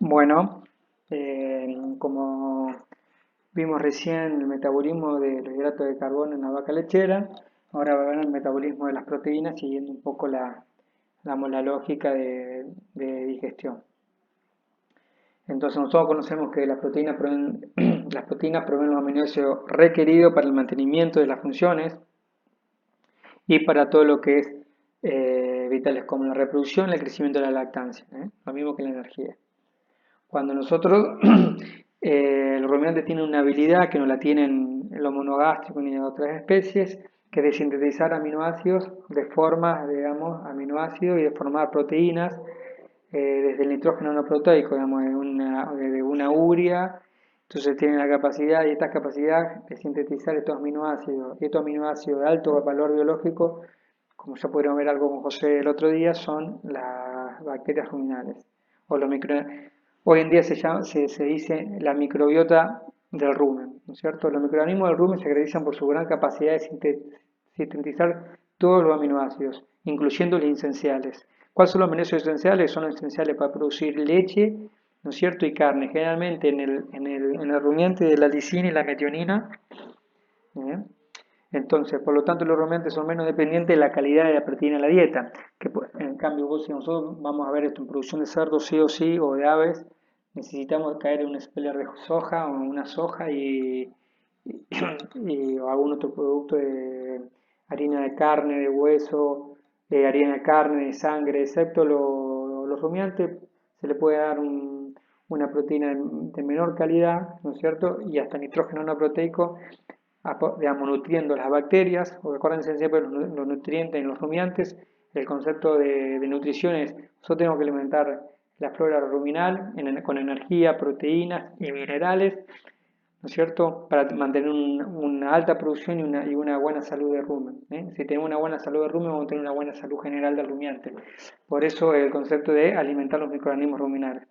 Bueno, como vimos recién el metabolismo de los hidratos de carbono en la vaca lechera, ahora va a ver el metabolismo de las proteínas siguiendo un poco la lógica de digestión. Entonces nosotros conocemos que las proteínas las proteínas proveen los aminoácidos requeridos para el mantenimiento de las funciones y para todo lo que es vitales como la reproducción, el crecimiento de la lactancia, lo mismo que la energía. Cuando nosotros, los rumiantes tienen una habilidad que no la tienen los monogástricos ni otras especies, que es de sintetizar aminoácidos de forma, digamos, aminoácidos y de formar proteínas desde el nitrógeno no proteico, digamos, de una urea. Entonces tienen la capacidad y esta capacidad de sintetizar estos aminoácidos. Y estos aminoácidos de alto valor biológico, como ya pudieron ver algo con José el otro día, son las bacterias ruminales o los Hoy en día se dice la microbiota del rumen, ¿no es cierto? Los microorganismos del rumen se caracterizan por su gran capacidad de sintetizar todos los aminoácidos, incluyendo los esenciales. ¿Cuáles son los aminoácidos esenciales? Son esenciales para producir leche, ¿no es cierto? Y carne, generalmente en el rumiante de la lisina y la metionina. ¿Eh? Entonces, por lo tanto, los rumiantes son menos dependientes de la calidad de la proteína de la dieta. Que, en cambio, si nosotros vamos a ver esto en producción de cerdo, sí o sí, o de aves, necesitamos caer en un speller de soja o una soja o algún otro producto de harina de carne, de hueso, harina de carne, de sangre, excepto los rumiantes, se le puede dar una proteína de menor calidad, ¿no es cierto? Y hasta nitrógeno no proteico digamos, nutriendo las bacterias, o acuérdense siempre los nutrientes en los rumiantes, el concepto de nutrición es, nosotros tenemos que alimentar la flora ruminal con energía, proteínas y minerales, ¿no es cierto?, para mantener una alta producción y una buena salud de rumen. Si tenemos una buena salud de rumen, vamos a tener una buena salud general del rumiante. Por eso el concepto de alimentar los microorganismos ruminales.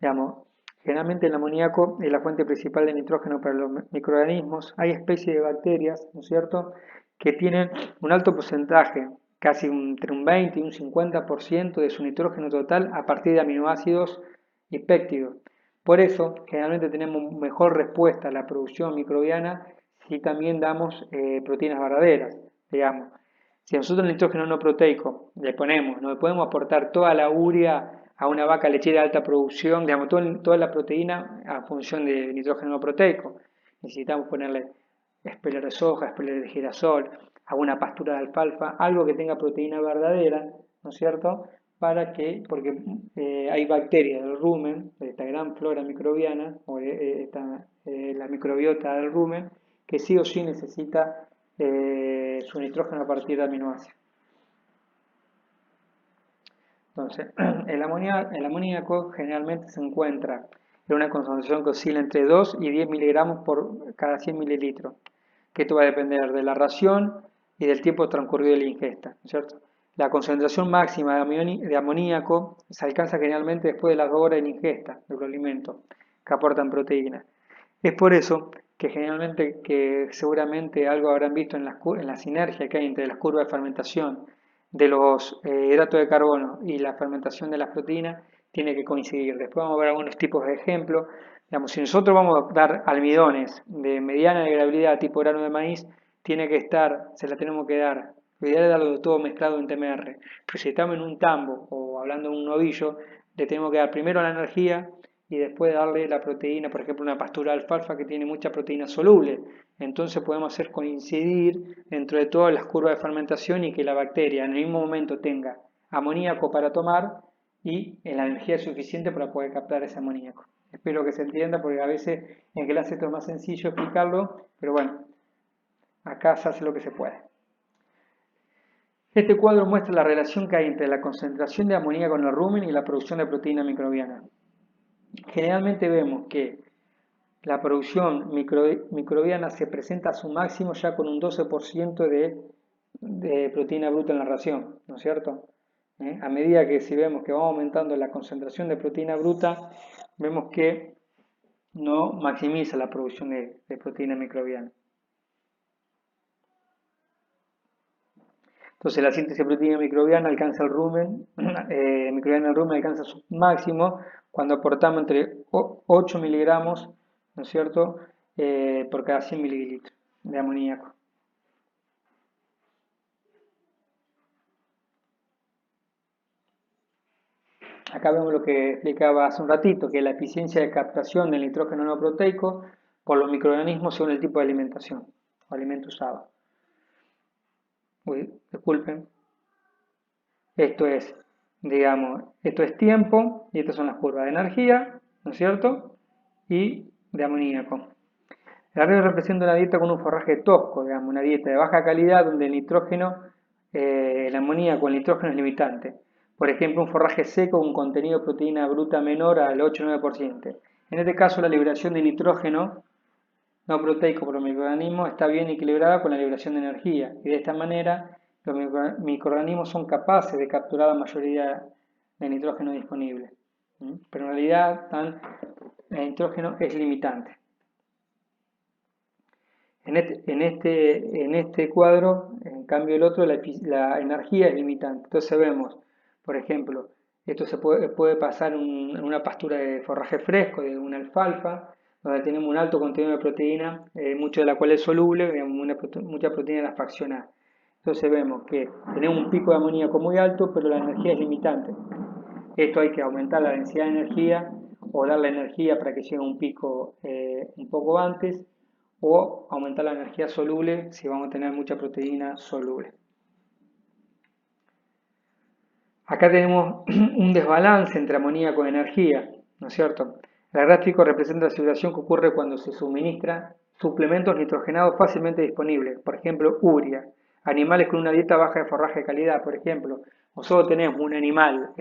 Digamos, generalmente el amoníaco es la fuente principal de nitrógeno para los microorganismos. Hay especies de bacterias, ¿no es cierto?, que tienen un alto porcentaje, casi entre un 20 y un 50% de su nitrógeno total a partir de aminoácidos y péptidos. Por eso, generalmente tenemos mejor respuesta a la producción microbiana si también damos proteínas verdaderas, digamos. Si nosotros el nitrógeno no proteico le ponemos, no le podemos aportar toda la urea a una vaca lechera de alta producción, digamos, toda la proteína a función de nitrógeno no proteico. Necesitamos ponerle espeler de soja, espeler de girasol, alguna pastura de alfalfa, algo que tenga proteína verdadera, ¿no es cierto? Porque hay bacterias del rumen, de esta gran flora microbiana, o la microbiota del rumen, que sí o sí necesita su nitrógeno a partir de aminoácidos. Entonces, el amoníaco generalmente se encuentra en una concentración que oscila entre 2 y 10 miligramos por cada 100 mililitros, que esto va a depender de la ración y del tiempo transcurrido de la ingesta, ¿no es cierto? La concentración máxima de amoníaco se alcanza generalmente después de las 2 horas de la ingesta de los alimentos que aportan proteínas. Es por eso que generalmente, que seguramente algo habrán visto en la sinergia que hay entre las curvas de fermentación de los hidratos de carbono y la fermentación de las proteínas, tiene que coincidir. Después vamos a ver algunos tipos de ejemplos. Digamos, si nosotros vamos a dar almidones de mediana degradabilidad tipo grano de maíz, tiene que estar, se la tenemos que dar. Lo ideal es darlo todo mezclado en TMR. Pero si estamos en un tambo o hablando de un novillo, le tenemos que dar primero la energía y después darle la proteína, por ejemplo, una pastura de alfalfa que tiene mucha proteína soluble. Entonces podemos hacer coincidir dentro de todas las curvas de fermentación y que la bacteria en el mismo momento tenga amoníaco para tomar y la energía suficiente para poder captar ese amoníaco. Espero que se entienda porque a veces en clase esto es más sencillo explicarlo, pero bueno, acá se hace lo que se puede. Este cuadro muestra la relación que hay entre la concentración de amoníaco en el rumen y la producción de proteína microbiana. Generalmente vemos que la producción microbiana se presenta a su máximo ya con un 12% de proteína bruta en la ración, ¿no es cierto? A medida que si vemos que va aumentando la concentración de proteína bruta, vemos que no maximiza la producción de proteína microbiana. Entonces la síntesis de proteína microbiana alcanza el rumen, microbiana del rumen alcanza su máximo cuando aportamos entre 8 miligramos, ¿no es cierto?, por cada 100 mililitros de amoníaco. Acá vemos lo que explicaba hace un ratito, que la eficiencia de captación del nitrógeno no proteico por los microorganismos según el tipo de alimentación o alimento usado. Uy, disculpen. Esto es, digamos, esto es tiempo y estas son las curvas de energía, ¿no es cierto? Y de amoníaco. El arreglo representa una dieta con un forraje tosco, digamos, una dieta de baja calidad donde el nitrógeno, el amoníaco, el nitrógeno es limitante. Por ejemplo, un forraje seco con contenido de proteína bruta menor al 8-9%. En este caso, la liberación de nitrógeno no proteico por los microorganismos está bien equilibrada con la liberación de energía y de esta manera los microorganismos son capaces de capturar la mayoría de nitrógeno disponible. Pero en realidad el nitrógeno es limitante. En este cuadro, en cambio el otro, la energía es limitante. Entonces vemos, por ejemplo, esto se puede pasar en una pastura de forraje fresco, de una alfalfa, donde tenemos un alto contenido de proteína, mucho de la cual es soluble, digamos, mucha proteína la fracciona. Entonces vemos que tenemos un pico de amoníaco muy alto, pero la energía es limitante. Esto hay que aumentar la densidad de energía o darle energía para que llegue a un pico un poco antes, o aumentar la energía soluble si vamos a tener mucha proteína soluble. Acá tenemos un desbalance entre amoníaco y energía, ¿no es cierto? El gráfico representa la situación que ocurre cuando se suministra suplementos nitrogenados fácilmente disponibles, por ejemplo, urea. Animales con una dieta baja de forraje de calidad, por ejemplo. Nosotros tenemos un animal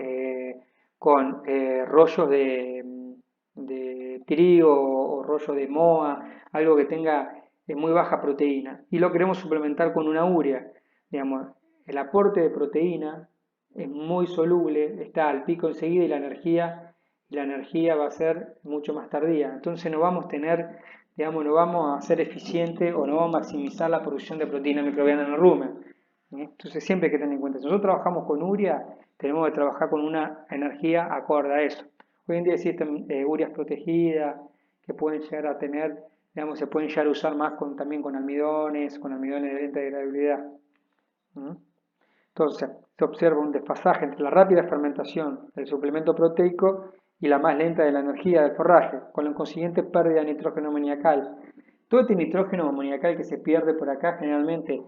con rollos de trigo o rollos de moa, algo que tenga muy baja proteína, y lo queremos suplementar con una urea. Digamos, el aporte de proteína es muy soluble, está al pico enseguida y la energía va a ser mucho más tardía. Entonces no vamos a tener, digamos, no vamos a ser eficiente o no vamos a maximizar la producción de proteína microbiana en el rumen. Entonces siempre hay que tener en cuenta, si nosotros trabajamos con urea, tenemos que trabajar con una energía acorde a eso. Hoy en día existen ureas protegidas que pueden llegar a tener, digamos, se pueden llegar a usar más también con almidones de alta degradabilidad. Entonces, se observa un desfasaje entre la rápida fermentación del suplemento proteico y la más lenta de la energía del forraje, con la consiguiente pérdida de nitrógeno amoniacal. Todo este nitrógeno amoniacal que se pierde por acá generalmente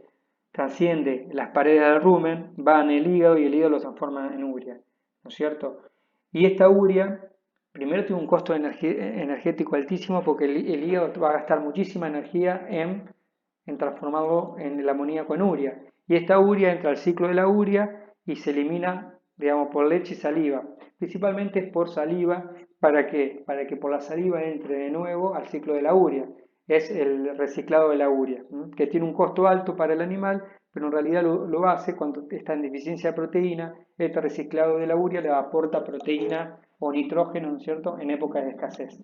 trasciende las paredes del rumen, va en el hígado y el hígado lo transforma en urea, ¿no es cierto? Y esta urea, primero tiene un costo energético altísimo porque el hígado va a gastar muchísima energía en transformarlo en el amoníaco en urea. Y esta urea entra al ciclo de la urea y se elimina, digamos, por leche y saliva. Principalmente por saliva, ¿para qué? Para que por la saliva entre de nuevo al ciclo de la urea. Es el reciclado de la urea, que tiene un costo alto para el animal, pero en realidad lo hace cuando está en deficiencia de proteína. Este reciclado de la urea le aporta proteína o nitrógeno, ¿no es cierto?, en época de escasez.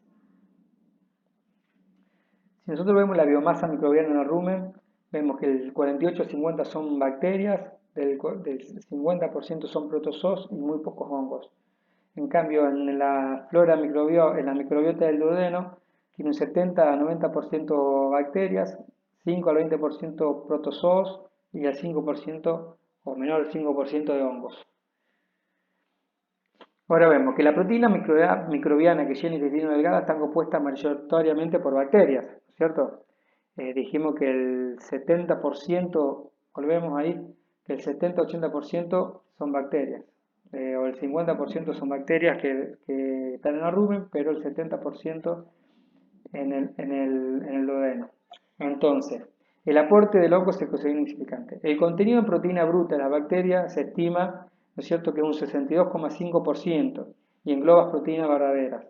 Si nosotros vemos la biomasa microbiana en el rumen, vemos que el 48-50 son bacterias, del 50% son protozoos y muy pocos hongos. En cambio, en la flora en la microbiota del duodeno, tiene un 70-90% bacterias, 5 al 20% protozoos y el 5% o menor al 5% de hongos. Ahora vemos que la proteína microbiana que llena el intestino delgado está compuesta mayoritariamente por bacterias, ¿cierto? Dijimos que el 70%, volvemos ahí, que el 70-80% son bacterias, o el 50% son bacterias que están en el rumen, pero el 70% en el duodeno. Entonces, el aporte del hongo es el que es insignificante. El contenido de proteína bruta de la bacteria se estima, ¿no es cierto?, que es un 62,5% y engloba proteínas verdaderas,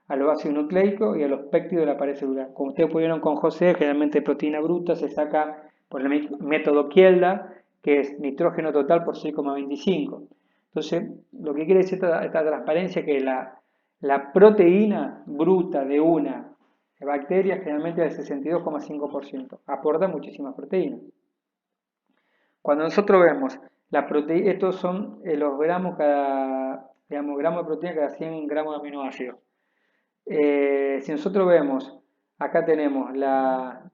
a los ácidos nucleicos y a los péptidos de la pared celular. Como ustedes pudieron con José, generalmente proteína bruta se saca por el método Kielda, que es nitrógeno total por 6,25. Entonces, lo que quiere decir esta transparencia es que la proteína bruta de una bacteria generalmente es del 62,5%. Aporta muchísimas proteínas. Cuando nosotros vemos Estos son los gramos cada, digamos, gramos de proteína cada 100 gramos de aminoácidos. Si nosotros vemos, acá tenemos la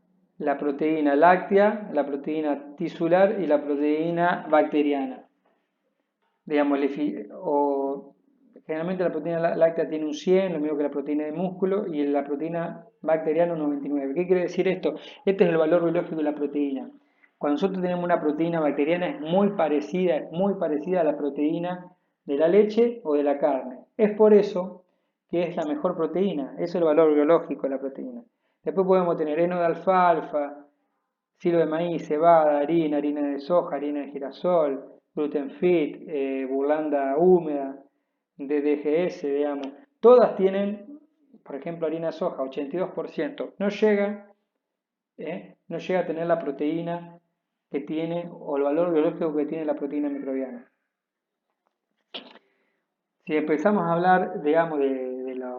proteína láctea, la proteína tisular y la proteína bacteriana. Digamos, generalmente la proteína láctea tiene un 100, lo mismo que la proteína de músculo, y la proteína bacteriana un 99. ¿Qué quiere decir esto? Este es el valor biológico de la proteína. Cuando nosotros tenemos una proteína bacteriana es muy parecida a la proteína de la leche o de la carne. Es por eso que es la mejor proteína. Eso es el valor biológico de la proteína. Después podemos tener heno de alfalfa, filo de maíz, cebada, harina de soja, harina de girasol, gluten fit, burlanda húmeda, DDGS, digamos. Todas tienen, por ejemplo, harina de soja, 82%. No llega a tener la proteína que tiene o el valor biológico que tiene la proteína microbiana. Si empezamos a hablar, digamos, de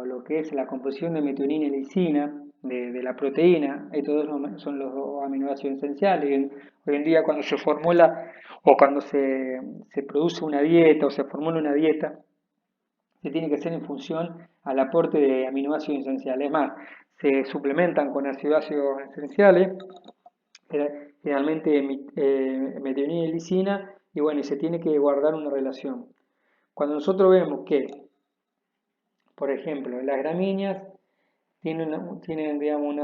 lo que es la composición de metionina y lisina, de la proteína, estos dos son los dos aminoácidos esenciales. Hoy en día cuando se formula o cuando se produce una dieta o se formula una dieta, se tiene que hacer en función al aporte de aminoácidos esenciales. Es más, se suplementan con ácidos esenciales, generalmente metionina y lisina, y bueno, y se tiene que guardar una relación. Cuando nosotros vemos que, por ejemplo, las gramíneas tienen digamos,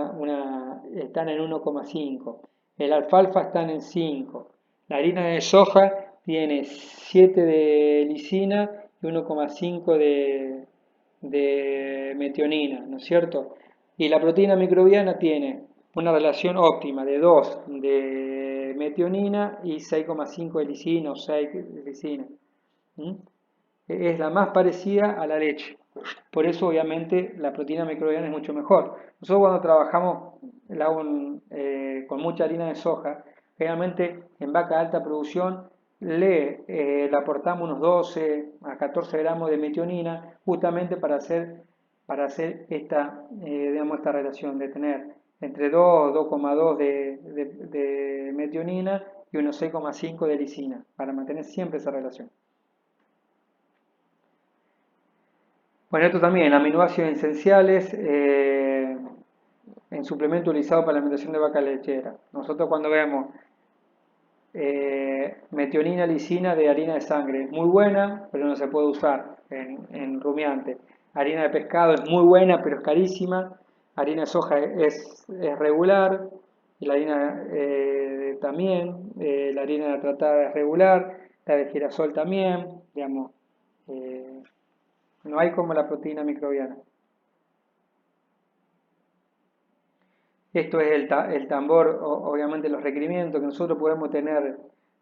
están en 1,5, el alfalfa están en 5, la harina de soja tiene 7 de lisina y 1,5 de metionina, ¿no es cierto? Y la proteína microbiana tiene una relación óptima de 2 de metionina y 6,5 de lisina o 6 de lisina. ¿Mm? Es la más parecida a la leche. Por eso, obviamente, la proteína microbiana es mucho mejor. Nosotros cuando trabajamos con mucha harina de soja, realmente en vaca de alta producción le aportamos unos 12 a 14 gramos de metionina justamente para hacer digamos, esta relación de tener entre 2, 2,2 de metionina y unos 6,5 de lisina, para mantener siempre esa relación. Bueno, esto también, aminoácidos esenciales en suplemento utilizado para la alimentación de vaca lechera. Nosotros cuando vemos metionina, lisina de harina de sangre, es muy buena, pero no se puede usar en rumiante. Harina de pescado es muy buena, pero es carísima. Harina de soja es regular, y la harina también, la harina tratada es regular, la de girasol también, digamos. eh, no hay como la proteína microbiana. Esto es el tambor, obviamente los requerimientos que nosotros podemos tener,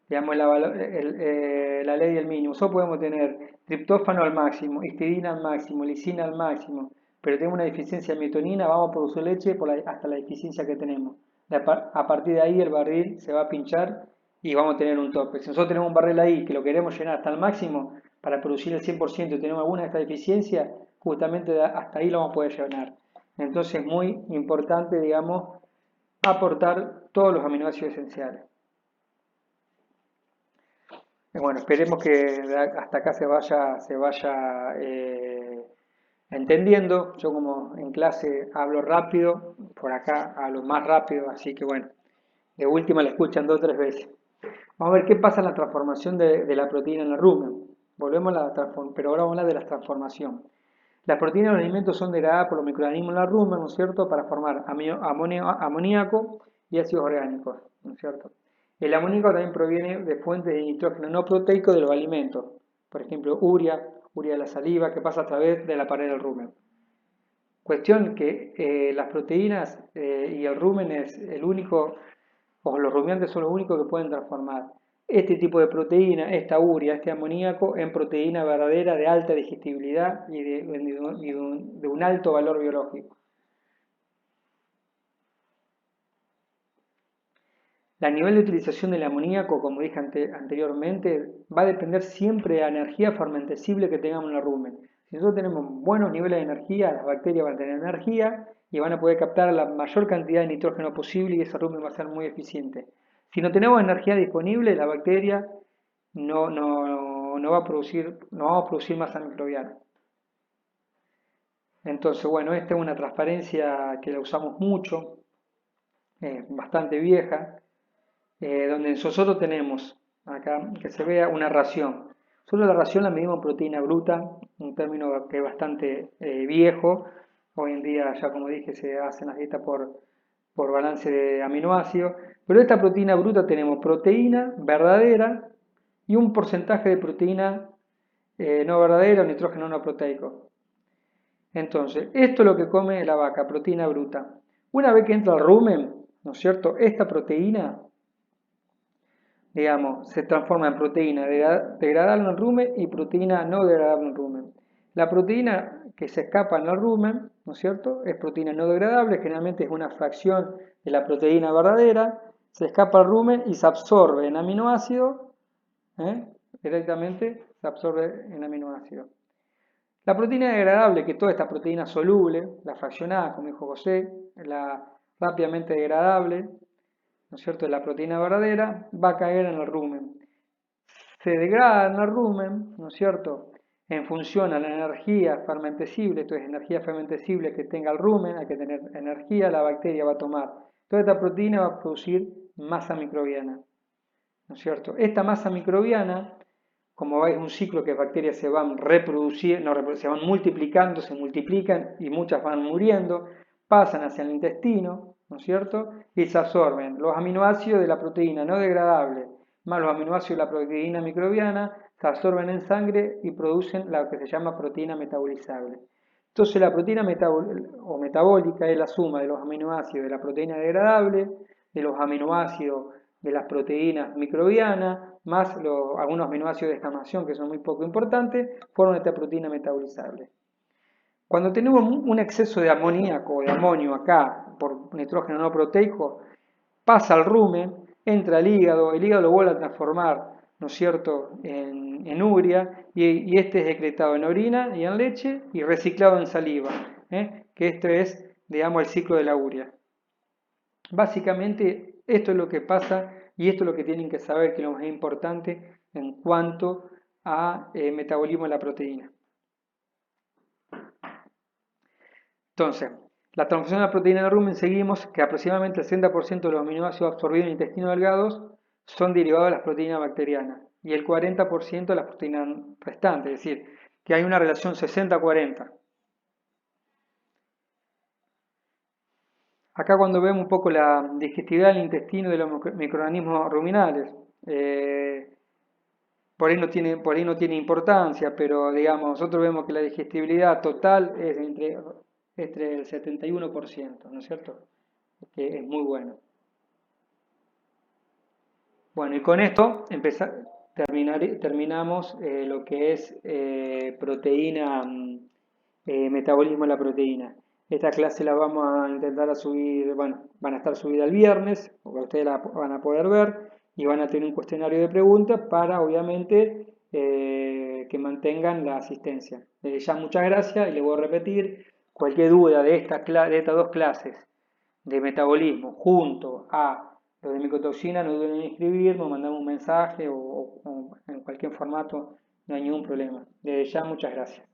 digamos, la ley del mínimo. Nosotros podemos tener triptófano al máximo, histidina al máximo, lisina al máximo, pero tenemos una deficiencia de metionina, vamos a producir leche hasta la deficiencia que tenemos. A partir de ahí el barril se va a pinchar y vamos a tener un tope. Si nosotros tenemos un barril ahí que lo queremos llenar hasta el máximo para producir el 100% y tenemos alguna de estas deficiencias, justamente hasta ahí lo vamos a poder llenar. Entonces es muy importante, digamos, aportar todos los aminoácidos esenciales. Bueno, esperemos que hasta acá se vaya entendiendo. Yo como en clase hablo rápido, por acá hablo más rápido, así que bueno, de última la escuchan 2 o 3 veces. Vamos a ver qué pasa en la transformación de la proteína en el rumen. Volvemos a la transformación, pero ahora vamos a hablar de la transformación. Las proteínas de los alimentos son degradadas por los microorganismos en la rumen, ¿no es cierto?, para formar amoníaco y ácidos orgánicos, ¿no es cierto? El amoníaco también proviene de fuentes de nitrógeno no proteico de los alimentos, por ejemplo, urea de la saliva, que pasa a través de la pared del rumen. Cuestión que las proteínas y el rumen es el único, o los rumiantes son los únicos que pueden transformar este tipo de proteína, esta urea, este amoníaco, en proteína verdadera de alta digestibilidad y de un alto valor biológico. El nivel de utilización del amoníaco, como dije anteriormente, va a depender siempre de la energía fermentesible que tengamos en el rumen. Si nosotros tenemos buenos niveles de energía, las bacterias van a tener energía y van a poder captar la mayor cantidad de nitrógeno posible y ese rumen va a ser muy eficiente. Si no tenemos energía disponible, la bacteria no vamos a producir masa microbiana. Entonces, bueno, esta es una transparencia que la usamos mucho, bastante vieja, donde nosotros tenemos acá que se vea una ración. Solo la ración la medimos en proteína bruta, un término que es bastante viejo. Hoy en día, ya como dije, se hacen las dietas por balance de aminoácidos. Pero esta proteína bruta tenemos proteína verdadera y un porcentaje de proteína no verdadera o nitrógeno no proteico. Entonces, esto es lo que come la vaca, proteína bruta. Una vez que entra al rumen, ¿no es cierto? Esta proteína, digamos, se transforma en proteína degradable en el rumen y proteína no degradable en el rumen. La proteína que se escapa en el rumen, ¿no es cierto? Es proteína no degradable, generalmente es una fracción de la proteína verdadera, se escapa al rumen y se absorbe en aminoácido, directamente se absorbe en aminoácido. La proteína degradable, que toda esta proteína soluble, la fraccionada, como dijo José, la rápidamente degradable, ¿no es cierto?, la proteína verdadera, va a caer en el rumen. Se degrada en el rumen, ¿no es cierto?, en función a la energía fermentesible, entonces energía fermentesible que tenga el rumen, hay que tener energía, la bacteria va a tomar. Toda esta proteína va a producir masa microbiana, ¿no es cierto? Esta masa microbiana, como veis, un ciclo que bacterias se van reproduciendo, se van multiplicando, se multiplican y muchas van muriendo, pasan hacia el intestino, ¿no es cierto? Y se absorben los aminoácidos de la proteína no degradable, más los aminoácidos de la proteína microbiana, se absorben en sangre y producen lo que se llama proteína metabolizable. Entonces la proteína metabólica es la suma de los aminoácidos de la proteína degradable, de los aminoácidos de las proteínas microbianas, más algunos aminoácidos de descamación que son muy poco importantes, forman esta proteína metabolizable. Cuando tenemos un exceso de amoníaco o de amonio acá por nitrógeno no proteico, pasa al rumen, entra al hígado, el hígado lo vuelve a transformar, ¿no es cierto?, en urea, y este es excretado en orina y en leche y reciclado en saliva, que este es, digamos, el ciclo de la urea. Básicamente, esto es lo que pasa y esto es lo que tienen que saber, que es lo más importante en cuanto a metabolismo de la proteína. Entonces, la transformación de la proteína en el rumen, seguimos que aproximadamente el 60% de los aminoácidos absorbidos en el intestino delgado son derivados de las proteínas bacterianas y el 40% de las proteínas restantes, es decir, que hay una relación 60-40. Acá cuando vemos un poco la digestibilidad del intestino de los microorganismos ruminales, por ahí no tiene importancia, pero digamos, nosotros vemos que la digestibilidad total es entre el 71%, ¿no es cierto? Que es muy bueno. Bueno, y con esto terminamos lo que es proteína, metabolismo de la proteína. Esta clase la vamos a intentar a subir, bueno, van a estar subidas el viernes, porque ustedes la van a poder ver, y van a tener un cuestionario de preguntas para, obviamente, que mantengan la asistencia. Ya muchas gracias y les voy a repetir, cualquier duda de estas dos clases de metabolismo junto a lo de micotoxina, no duden en escribirnos, mandamos un mensaje o en cualquier formato, no hay ningún problema. Desde ya, muchas gracias.